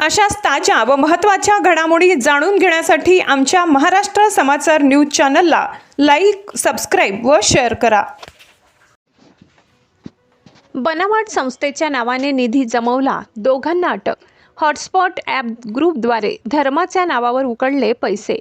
अशाच ताज्या व महत्त्वाच्या घडामोडी जाणून घेण्यासाठी आमच्या महाराष्ट्र समाचार न्यूज चॅनलला लाईक, सबस्क्राईब व शेअर करा। बनावट संस्थेच्या नावाने निधी जमवला, दोघांना अटक। हॉटस्पॉट ॲप ग्रुपद्वारे धर्माच्या नावावर उकळले पैसे।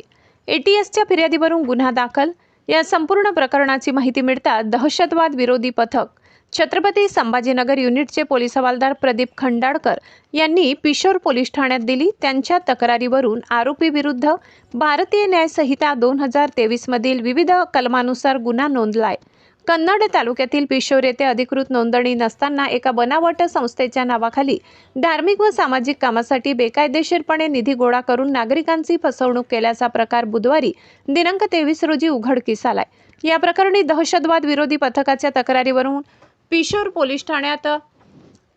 ATSच्या फिर्यादीवरून गुन्हा दाखल। या संपूर्ण प्रकरणाची माहिती मिळताच दहशतवाद विरोधी पथक छत्रपती संभाजीनगर युनिटचे पोलीस हवालदार प्रदीप खंडाळकर यांनी पिशोर पोलीस ठाण्यात दिली। त्यांच्या तक्रारीवरून आरोपी विरुद्ध भारतीय न्याय संहिता 2023 मधील विविध कलमानुसार गुन्हा नोंदलाय। कन्नड तालुक्यातील पिशोर येथे अधिकृत नोंदणी नसताना एका बनावट संस्थेच्या नावाखाली धार्मिक व सामाजिक कामासाठी बेकायदेशीरपणे निधी गोळा करून नागरिकांची फसवणूक केल्याचा प्रकार बुधवारी दिनांक 23 रोजी उघडकीस आलाय। या प्रकरणी दहशतवाद विरोधी पथकाच्या तक्रारीवरून पिशोर पोलीस ठाण्यात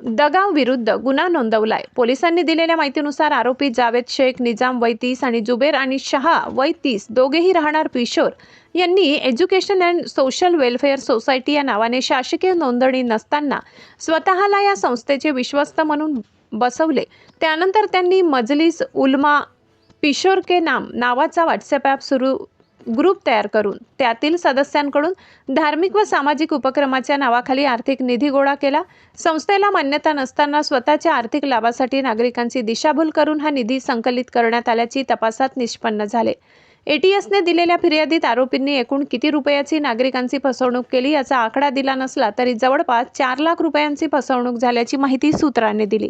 दगाव विरुद्ध गुन्हा नोंदवलाय। पोलिसांनी दिलेल्या माहितीनुसार आरोपी जावेद शेख निजाम वय 30 आणि जुबेर आणि शहा वय 30 दोघेही राहणार पिशोर यांनी education and social welfare society या नावाने शासकीय नोंदणी नसताना स्वतःला या संस्थेचे विश्वस्त म्हणून बसवले। त्यानंतर त्यांनी मजलिस उलमा पिशोर के नाम नावाचा व्हॉट्सअप ॲप ग्रुप तयार करून त्यातील सदस्यांकडून धार्मिक व सामाजिक उपक्रमाच्या नावाखाली आर्थिक निधी गोळा केला। संस्थेला मान्यता नसताना स्वतःच्या आर्थिक लाभासाठी नागरिकांची दिशाभूल करून हा निधी संकलित करण्यात आल्याची तपासात निष्पन्न झाले। ATSने दिलेल्या फिर्यादीत आरोपींनी एकूण किती रुपयाची नागरिकांची फसवणूक केली याचा आकडा दिला नसला तरी जवळपास 4 लाख रुपयांची फसवणूक झाल्याची माहिती सूत्रांनी दिली।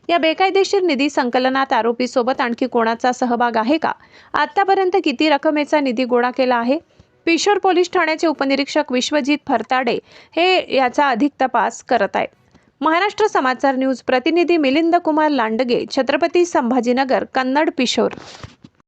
या बेकायदेशीर निधी संकलनात आरोपीसोबत आणखी कोणाचा सहभाग आहे का? आतापर्यंत किती रकमेचा निधी गोळा केला आहे? पिशोर पोलीस ठाण्याचे उपनिरीक्षक विश्वजित फरताडे हे याचा अधिक तपास करत आहेत। महाराष्ट्र समाचार न्यूज प्रतिनिधी मिलिंद कुमार लांडगे, छत्रपती संभाजीनगर, कन्नड, पिशोर।